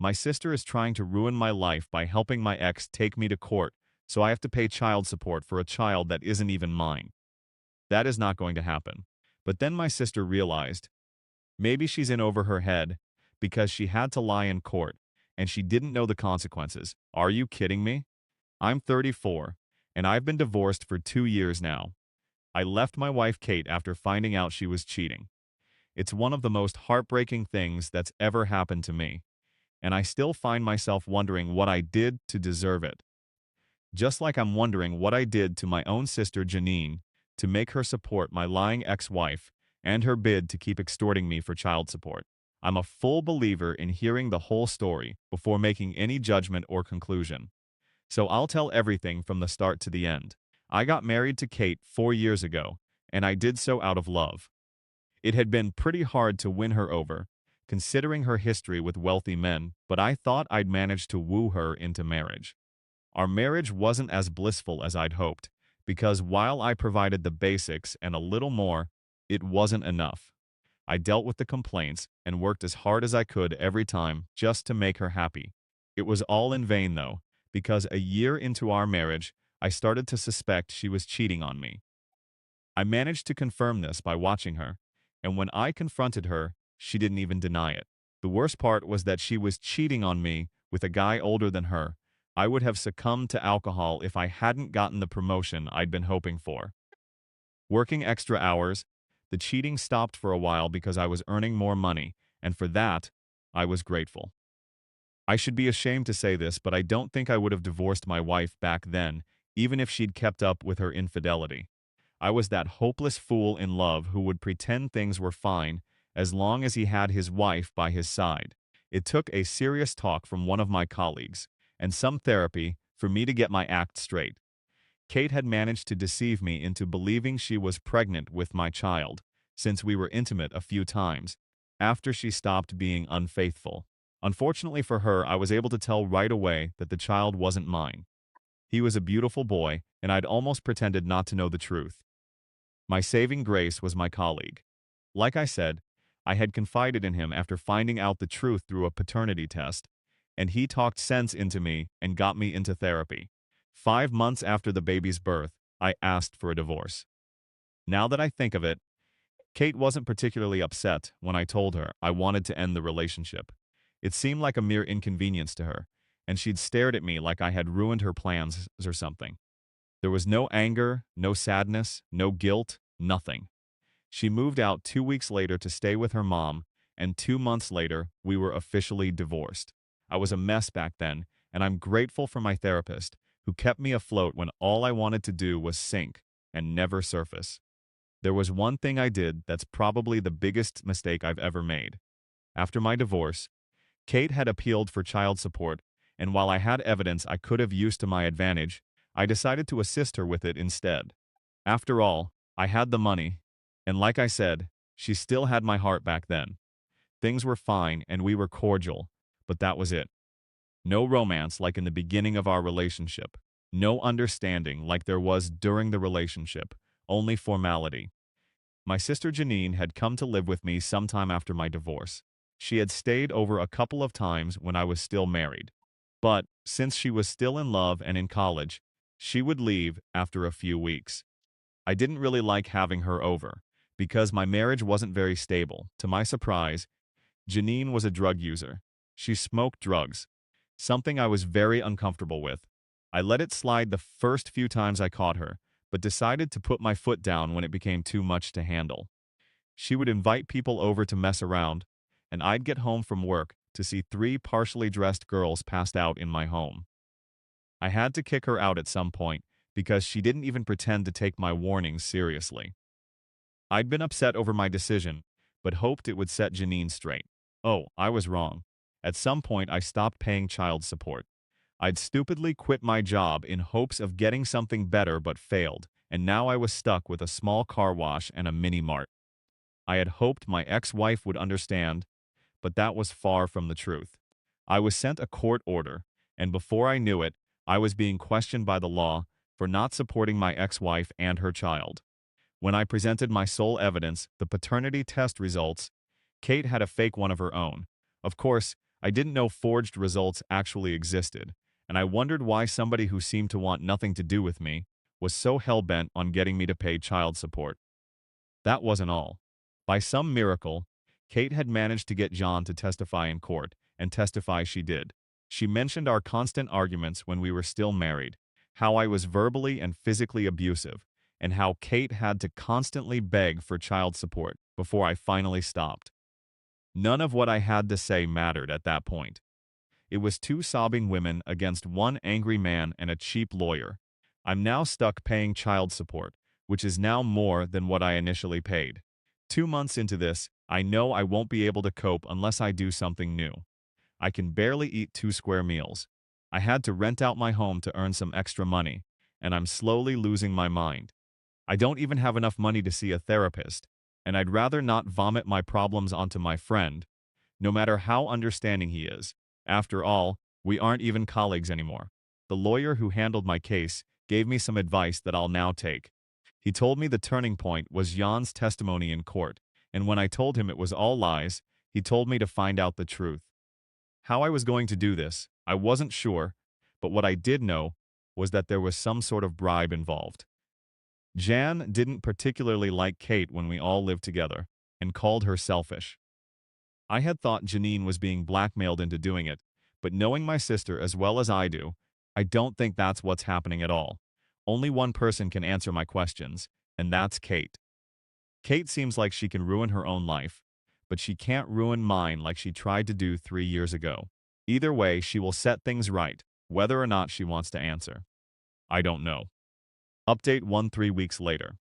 My sister is trying to ruin my life by helping my ex take me to court, so I have to pay child support for a child that isn't even mine. That is not going to happen. But then my sister realized maybe she's in over her head because she had to lie in court and she didn't know the consequences. Are you kidding me? I'm 34 and I've been divorced for 2 years now. I left my wife Kate after finding out she was cheating. It's one of the most heartbreaking things that's ever happened to me, and I still find myself wondering what I did to deserve it. Just like I'm wondering what I did to my own sister Janine to make her support my lying ex-wife and her bid to keep extorting me for child support. I'm a full believer in hearing the whole story before making any judgment or conclusion. So I'll tell everything from the start to the end. I got married to Kate 4 years ago, and I did so out of love. It had been pretty hard to win her over, considering her history with wealthy men, but I thought I'd managed to woo her into marriage. Our marriage wasn't as blissful as I'd hoped, because while I provided the basics and a little more, it wasn't enough. I dealt with the complaints and worked as hard as I could every time just to make her happy. It was all in vain, though, because a year into our marriage, I started to suspect she was cheating on me. I managed to confirm this by watching her, and when I confronted her, she didn't even deny it. The worst part was that she was cheating on me with a guy older than her. I would have succumbed to alcohol if I hadn't gotten the promotion I'd been hoping for. Working extra hours, the cheating stopped for a while because I was earning more money, and for that, I was grateful. I should be ashamed to say this, but I don't think I would have divorced my wife back then, even if she'd kept up with her infidelity. I was that hopeless fool in love who would pretend things were fine as long as he had his wife by his side. It took a serious talk from one of my colleagues and some therapy for me to get my act straight. Kate had managed to deceive me into believing she was pregnant with my child, since we were intimate a few times, after she stopped being unfaithful. Unfortunately for her, I was able to tell right away that the child wasn't mine. He was a beautiful boy, and I'd almost pretended not to know the truth. My saving grace was my colleague. Like I said, I had confided in him after finding out the truth through a paternity test, and he talked sense into me and got me into therapy. 5 months after the baby's birth, I asked for a divorce. Now that I think of it, Kate wasn't particularly upset when I told her I wanted to end the relationship. It seemed like a mere inconvenience to her, and she'd stared at me like I had ruined her plans or something. There was no anger, no sadness, no guilt, nothing. She moved out 2 weeks later to stay with her mom, and 2 months later, we were officially divorced. I was a mess back then, and I'm grateful for my therapist, who kept me afloat when all I wanted to do was sink and never surface. There was one thing I did that's probably the biggest mistake I've ever made. After my divorce, Kate had appealed for child support, and while I had evidence I could have used to my advantage, I decided to assist her with it instead. After all, I had the money, and like I said, she still had my heart back then. Things were fine and we were cordial, but that was it. No romance like in the beginning of our relationship. No understanding like there was during the relationship. Only formality. My sister Janine had come to live with me sometime after my divorce. She had stayed over a couple of times when I was still married. But, since she was still in love and in college, she would leave after a few weeks. I didn't really like having her over, because my marriage wasn't very stable. To my surprise, Janine was a drug user. She smoked drugs, something I was very uncomfortable with. I let it slide the first few times I caught her, but decided to put my foot down when it became too much to handle. She would invite people over to mess around, and I'd get home from work to see 3 partially dressed girls passed out in my home. I had to kick her out at some point because she didn't even pretend to take my warnings seriously. I'd been upset over my decision, but hoped it would set Janine straight. Oh, I was wrong. At some point, I stopped paying child support. I'd stupidly quit my job in hopes of getting something better but failed, and now I was stuck with a small car wash and a mini mart. I had hoped my ex-wife would understand, but that was far from the truth. I was sent a court order, and before I knew it, I was being questioned by the law for not supporting my ex-wife and her child. When I presented my sole evidence, the paternity test results, Kate had a fake one of her own. Of course, I didn't know forged results actually existed, and I wondered why somebody who seemed to want nothing to do with me was so hell-bent on getting me to pay child support. That wasn't all. By some miracle, Kate had managed to get John to testify in court, and testify she did. She mentioned our constant arguments when we were still married, how I was verbally and physically abusive, and how Kate had to constantly beg for child support before I finally stopped. None of what I had to say mattered at that point. It was two sobbing women against one angry man and a cheap lawyer. I'm now stuck paying child support, which is now more than what I initially paid. 2 months into this, I know I won't be able to cope unless I do something new. I can barely eat 2 square meals. I had to rent out my home to earn some extra money, and I'm slowly losing my mind. I don't even have enough money to see a therapist, and I'd rather not vomit my problems onto my friend, no matter how understanding he is. After all, we aren't even colleagues anymore. The lawyer who handled my case gave me some advice that I'll now take. He told me the turning point was Jan's testimony in court, and when I told him it was all lies, he told me to find out the truth. How I was going to do this, I wasn't sure, but what I did know was that there was some sort of bribe involved. Jan didn't particularly like Kate when we all lived together, and called her selfish. I had thought Janine was being blackmailed into doing it, but knowing my sister as well as I do, I don't think that's what's happening at all. Only one person can answer my questions, and that's Kate. Kate seems like she can ruin her own life, but she can't ruin mine like she tried to do 3 years ago. Either way, she will set things right, whether or not she wants to answer. I don't know. Update 3 weeks later.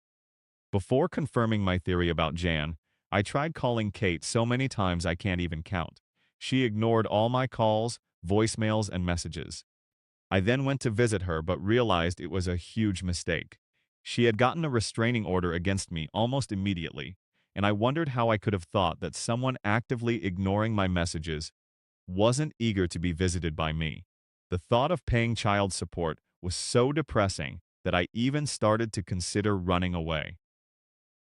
Before confirming my theory about Jan, I tried calling Kate so many times I can't even count. She ignored all my calls, voicemails, and messages. I then went to visit her but realized it was a huge mistake. She had gotten a restraining order against me almost immediately, and I wondered how I could have thought that someone actively ignoring my messages wasn't eager to be visited by me. The thought of paying child support was so depressing that I even started to consider running away.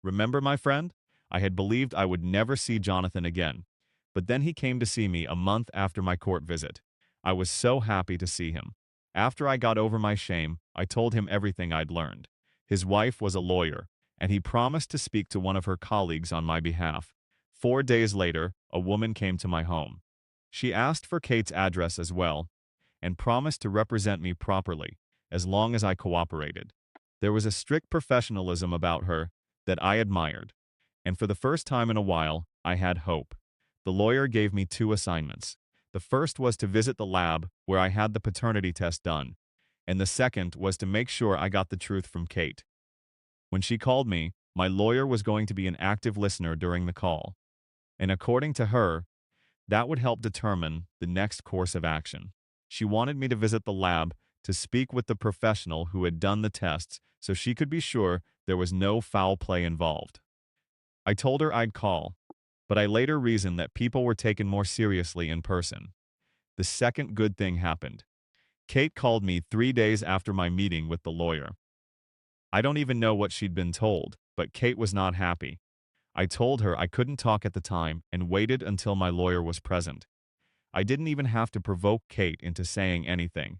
Remember, my friend? I had believed I would never see Jonathan again, but then he came to see me a month after my court visit. I was so happy to see him. After I got over my shame, I told him everything I'd learned. His wife was a lawyer, and he promised to speak to one of her colleagues on my behalf. 4 days later, a woman came to my home. She asked for Kate's address as well, and promised to represent me properly, as long as I cooperated. There was a strict professionalism about her that I admired, and for the first time in a while, I had hope. The lawyer gave me 2 assignments. The first was to visit the lab where I had the paternity test done, and the second was to make sure I got the truth from Kate. When she called me, my lawyer was going to be an active listener during the call, and according to her, that would help determine the next course of action. She wanted me to visit the lab to speak with the professional who had done the tests so she could be sure there was no foul play involved. I told her I'd call, but I later reasoned that people were taken more seriously in person. The second good thing happened. Kate called me 3 days after my meeting with the lawyer. I don't even know what she'd been told, but Kate was not happy. I told her I couldn't talk at the time and waited until my lawyer was present. I didn't even have to provoke Kate into saying anything.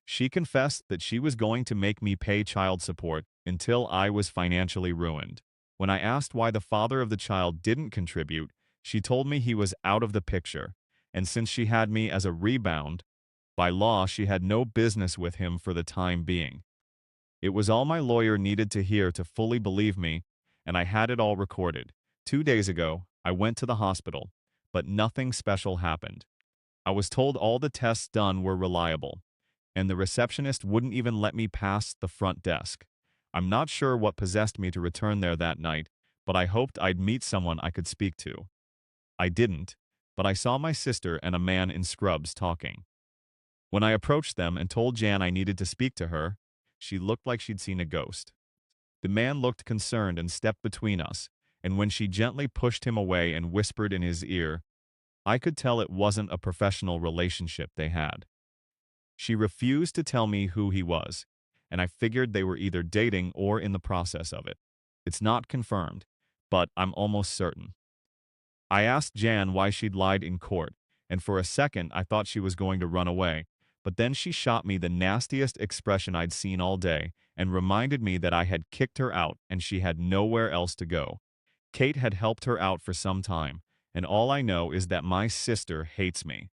She confessed that she was going to make me pay child support until I was financially ruined. When I asked why the father of the child didn't contribute, she told me he was out of the picture, and since she had me as a rebound, by law she had no business with him for the time being. It was all my lawyer needed to hear to fully believe me, and I had it all recorded. 2 days ago, I went to the hospital, but nothing special happened. I was told all the tests done were reliable, and the receptionist wouldn't even let me pass the front desk. I'm not sure what possessed me to return there that night, but I hoped I'd meet someone I could speak to. I didn't, but I saw my sister and a man in scrubs talking. When I approached them and told Jan I needed to speak to her, she looked like she'd seen a ghost. The man looked concerned and stepped between us, and when she gently pushed him away and whispered in his ear, I could tell it wasn't a professional relationship they had. She refused to tell me who he was, and I figured they were either dating or in the process of it. It's not confirmed, but I'm almost certain. I asked Jan why she'd lied in court, and for a second I thought she was going to run away. But then she shot me the nastiest expression I'd seen all day and reminded me that I had kicked her out and she had nowhere else to go. Kate had helped her out for some time, and all I know is that my sister hates me.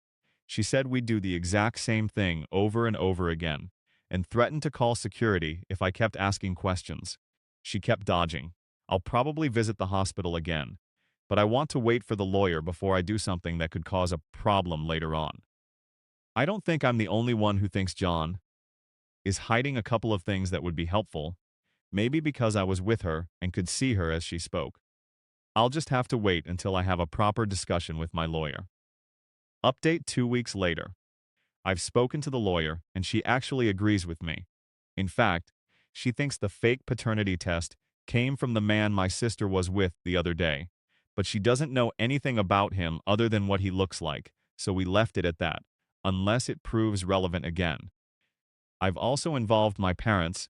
She said we'd do the exact same thing over and over again, and threatened to call security if I kept asking questions. She kept dodging. I'll probably visit the hospital again, but I want to wait for the lawyer before I do something that could cause a problem later on. I don't think I'm the only one who thinks John is hiding a couple of things that would be helpful, maybe because I was with her and could see her as she spoke. I'll just have to wait until I have a proper discussion with my lawyer. Update 2 weeks later. I've spoken to the lawyer, and she actually agrees with me. In fact, she thinks the fake paternity test came from the man my sister was with the other day, but she doesn't know anything about him other than what he looks like, so we left it at that, unless it proves relevant again. I've also involved my parents,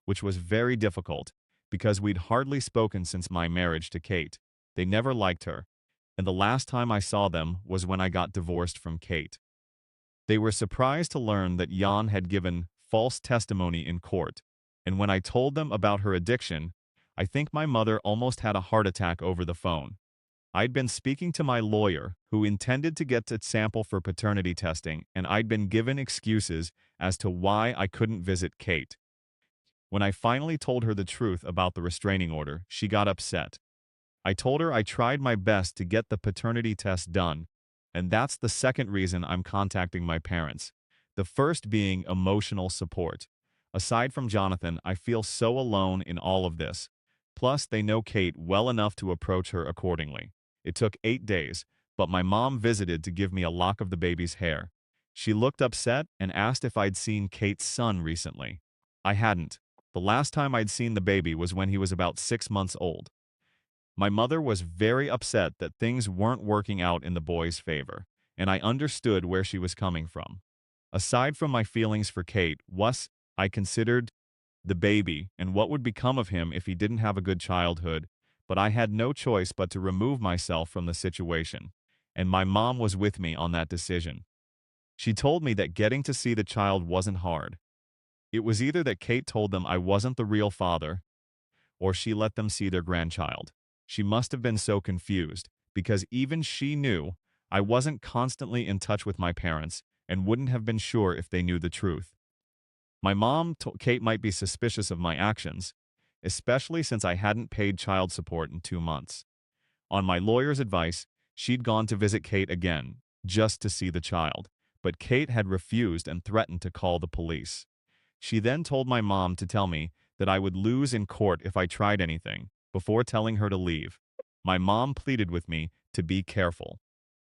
which was very difficult, because we'd hardly spoken since my marriage to Kate. They never liked her, and the last time I saw them was when I got divorced from Kate. They were surprised to learn that Jan had given false testimony in court, and when I told them about her addiction, I think my mother almost had a heart attack over the phone. I'd been speaking to my lawyer, who intended to get a sample for paternity testing, and I'd been given excuses as to why I couldn't visit Kate. When I finally told her the truth about the restraining order, she got upset. I told her I tried my best to get the paternity test done, and that's the second reason I'm contacting my parents. The first being emotional support. Aside from Jonathan, I feel so alone in all of this. Plus, they know Kate well enough to approach her accordingly. It took 8 days, but my mom visited to give me a lock of the baby's hair. She looked upset and asked if I'd seen Kate's son recently. I hadn't. The last time I'd seen the baby was when he was about 6 months old. My mother was very upset that things weren't working out in the boy's favor, and I understood where she was coming from. Aside from my feelings for Kate, I considered the baby and what would become of him if he didn't have a good childhood, but I had no choice but to remove myself from the situation, and my mom was with me on that decision. She told me that getting to see the child wasn't hard. It was either that Kate told them I wasn't the real father, or she let them see their grandchild. She must have been so confused, because even she knew I wasn't constantly in touch with my parents and wouldn't have been sure if they knew the truth. My mom told Kate might be suspicious of my actions, especially since I hadn't paid child support in 2 months. On my lawyer's advice, she'd gone to visit Kate again, just to see the child, but Kate had refused and threatened to call the police. She then told my mom to tell me that I would lose in court if I tried anything, before telling her to leave. My mom pleaded with me to be careful.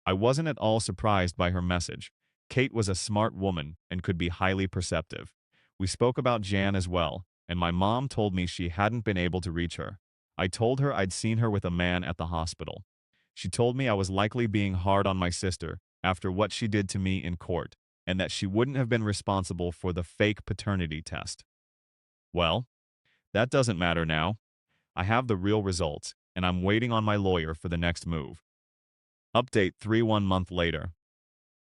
I wasn't at all surprised by her message. Kate was a smart woman and could be highly perceptive. We spoke about Jan as well, and my mom told me she hadn't been able to reach her. I told her I'd seen her with a man at the hospital. She told me I was likely being hard on my sister after what she did to me in court, and that she wouldn't have been responsible for the fake paternity test. Well, that doesn't matter now. I have the real results, and I'm waiting on my lawyer for the next move. Update 1 month later.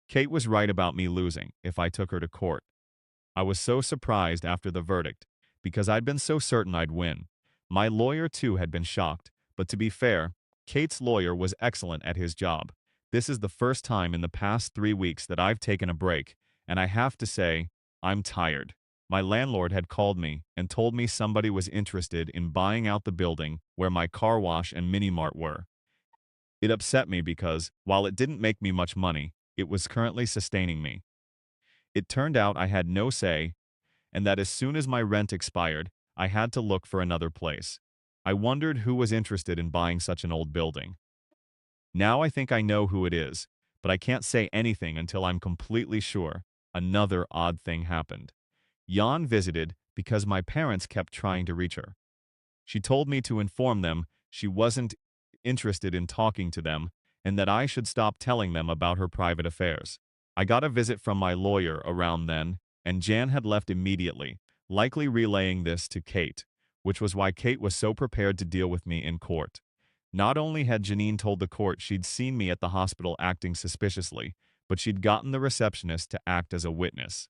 Kate was right about me losing if I took her to court. I was so surprised after the verdict, because I'd been so certain I'd win. My lawyer too had been shocked, but to be fair, Kate's lawyer was excellent at his job. This is the first time in the past 3 weeks that I've taken a break, and I have to say, I'm tired. My landlord had called me and told me somebody was interested in buying out the building where my car wash and mini-mart were. It upset me because, while it didn't make me much money, it was currently sustaining me. It turned out I had no say, and that as soon as my rent expired, I had to look for another place. I wondered who was interested in buying such an old building. Now I think I know who it is, but I can't say anything until I'm completely sure. Another odd thing happened. Jan visited because my parents kept trying to reach her. She told me to inform them she wasn't interested in talking to them and that I should stop telling them about her private affairs. I got a visit from my lawyer around then, and Jan had left immediately, likely relaying this to Kate, which was why Kate was so prepared to deal with me in court. Not only had Janine told the court she'd seen me at the hospital acting suspiciously, but she'd gotten the receptionist to act as a witness.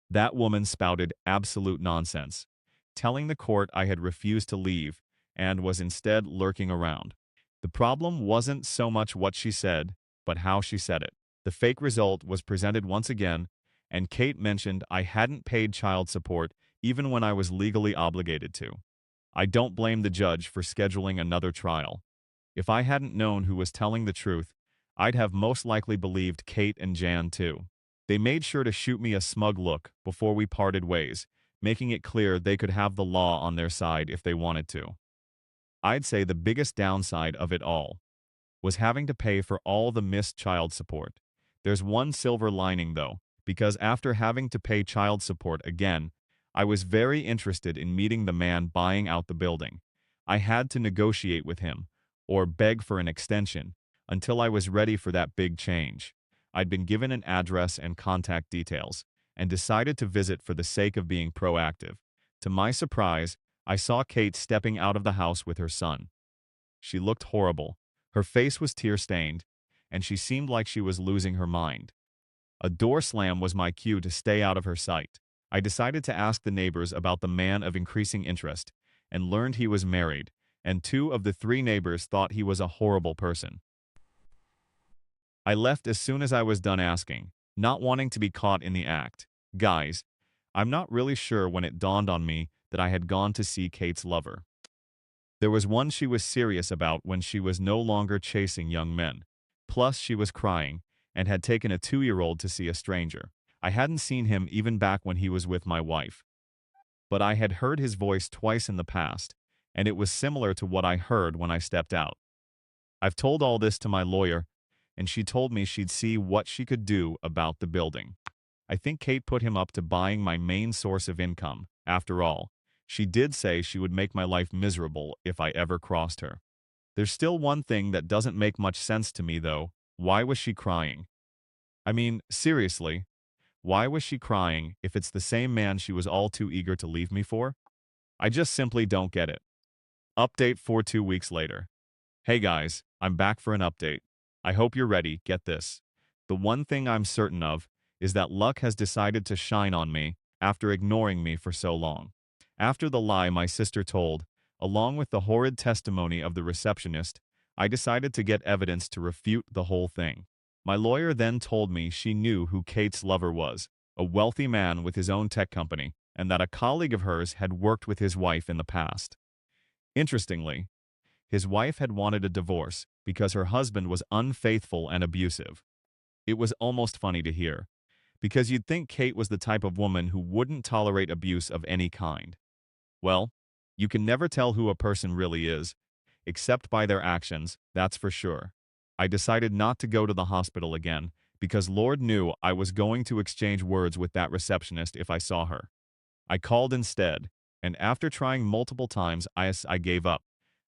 That woman spouted absolute nonsense, telling the court I had refused to leave and was instead lurking around. The problem wasn't so much what she said, but how she said it. The fake result was presented once again, and Kate mentioned I hadn't paid child support even when I was legally obligated to. I don't blame the judge for scheduling another trial. If I hadn't known who was telling the truth, I'd have most likely believed Kate and Jan too. They made sure to shoot me a smug look before we parted ways, making it clear they could have the law on their side if they wanted to. I'd say the biggest downside of it all was having to pay for all the missed child support. There's one silver lining though, because after having to pay child support again, I was very interested in meeting the man buying out the building. I had to negotiate with him, or beg for an extension, until I was ready for that big change. I'd been given an address and contact details, and decided to visit for the sake of being proactive. To my surprise, I saw Kate stepping out of the house with her son. She looked horrible. Her face was tear-stained, and she seemed like she was losing her mind. A door slam was my cue to stay out of her sight. I decided to ask the neighbors about the man of increasing interest, and learned he was married, and 2 of the 3 neighbors thought he was a horrible person. I left as soon as I was done asking, not wanting to be caught in the act. Guys, I'm not really sure when it dawned on me that I had gone to see Kate's lover. There was one she was serious about when she was no longer chasing young men. Plus, she was crying, and had taken a 2-year-old to see a stranger. I hadn't seen him even back when he was with my wife. But I had heard his voice twice in the past, and it was similar to what I heard when I stepped out. I've told all this to my lawyer, and she told me she'd see what she could do about the building. I think Kate put him up to buying my main source of income. After all, she did say she would make my life miserable if I ever crossed her. There's still one thing that doesn't make much sense to me, though. Why was she crying? I mean, seriously, why was she crying if it's the same man she was all too eager to leave me for? I just simply don't get it. Update for 2 weeks later. Hey guys, I'm back for an update. I hope you're ready. Get this. The one thing I'm certain of is that luck has decided to shine on me after ignoring me for so long. After the lie my sister told, along with the horrid testimony of the receptionist, I decided to get evidence to refute the whole thing. My lawyer then told me she knew who Kate's lover was, a wealthy man with his own tech company, and that a colleague of hers had worked with his wife in the past. Interestingly, his wife had wanted a divorce because her husband was unfaithful and abusive. It was almost funny to hear, because you'd think Kate was the type of woman who wouldn't tolerate abuse of any kind. Well, you can never tell who a person really is, except by their actions, that's for sure. I decided not to go to the hospital again, because Lord knew I was going to exchange words with that receptionist if I saw her. I called instead, and after trying multiple times, I gave up.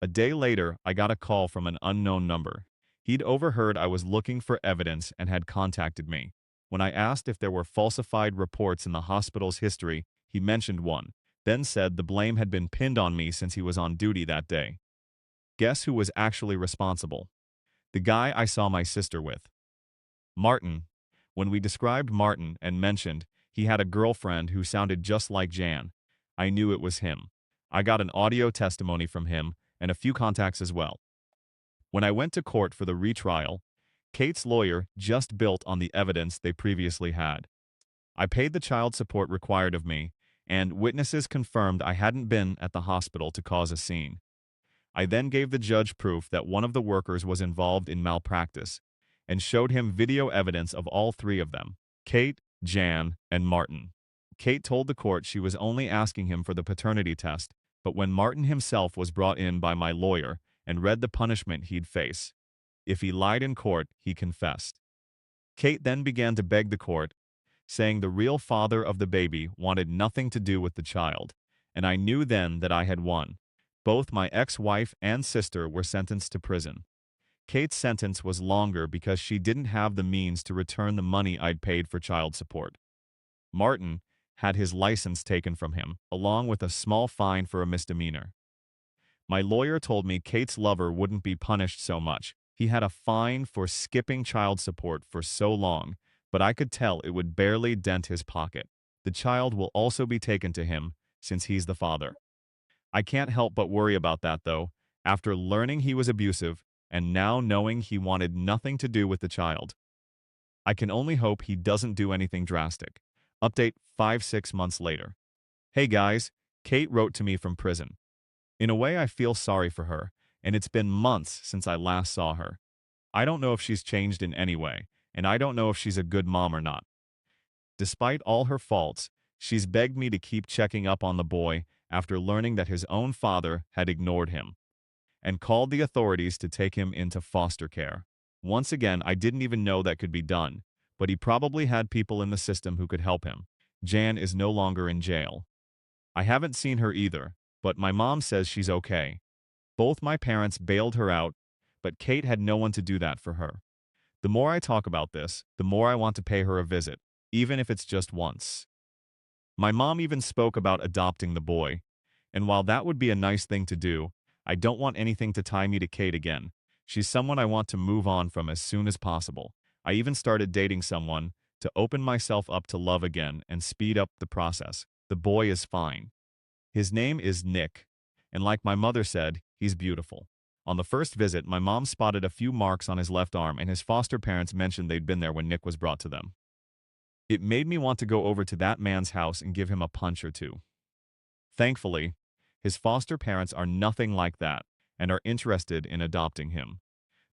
A day later, I got a call from an unknown number. He'd overheard I was looking for evidence and had contacted me. When I asked if there were falsified reports in the hospital's history, he mentioned one, then said the blame had been pinned on me since he was on duty that day. Guess who was actually responsible? The guy I saw my sister with. Martin. When we described Martin and mentioned he had a girlfriend who sounded just like Jan, I knew it was him. I got an audio testimony from him and a few contacts as well. When I went to court for the retrial, Kate's lawyer just built on the evidence they previously had. I paid the child support required of me, and witnesses confirmed I hadn't been at the hospital to cause a scene. I then gave the judge proof that one of the workers was involved in malpractice, and showed him video evidence of all 3 of them, Kate, Jan, and Martin. Kate told the court she was only asking him for the paternity test, but when Martin himself was brought in by my lawyer and read the punishment he'd face, if he lied in court, he confessed. Kate then began to beg the court, saying the real father of the baby wanted nothing to do with the child, and I knew then that I had won. Both my ex-wife and sister were sentenced to prison. Kate's sentence was longer because she didn't have the means to return the money I'd paid for child support. Martin had his license taken from him, along with a small fine for a misdemeanor. My lawyer told me Kate's lover wouldn't be punished so much. He had a fine for skipping child support for so long, but I could tell it would barely dent his pocket. The child will also be taken to him, since he's the father. I can't help but worry about that, though, after learning he was abusive and now knowing he wanted nothing to do with the child. I can only hope he doesn't do anything drastic. Update 5-6 months later. Hey guys, Kate wrote to me from prison. In a way, I feel sorry for her, and it's been months since I last saw her. I don't know if she's changed in any way, and I don't know if she's a good mom or not. Despite all her faults, she's begged me to keep checking up on the boy after learning that his own father had ignored him, and called the authorities to take him into foster care. Once again, I didn't even know that could be done, but he probably had people in the system who could help him. Jan is no longer in jail. I haven't seen her either, but my mom says she's okay. Both my parents bailed her out, but Kate had no one to do that for her. The more I talk about this, the more I want to pay her a visit, even if it's just once. My mom even spoke about adopting the boy, and while that would be a nice thing to do, I don't want anything to tie me to Kate again. She's someone I want to move on from as soon as possible. I even started dating someone to open myself up to love again and speed up the process. The boy is fine. His name is Nick, and like my mother said, he's beautiful. On the first visit, my mom spotted a few marks on his left arm, and his foster parents mentioned they'd been there when Nick was brought to them. It made me want to go over to that man's house and give him a punch or two. Thankfully, his foster parents are nothing like that and are interested in adopting him.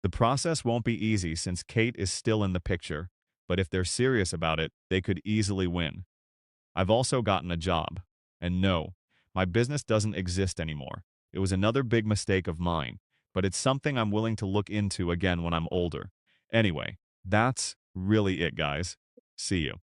The process won't be easy since Kate is still in the picture, but if they're serious about it, they could easily win. I've also gotten a job. And no, my business doesn't exist anymore. It was another big mistake of mine, but it's something I'm willing to look into again when I'm older. Anyway, that's really it, guys. See you.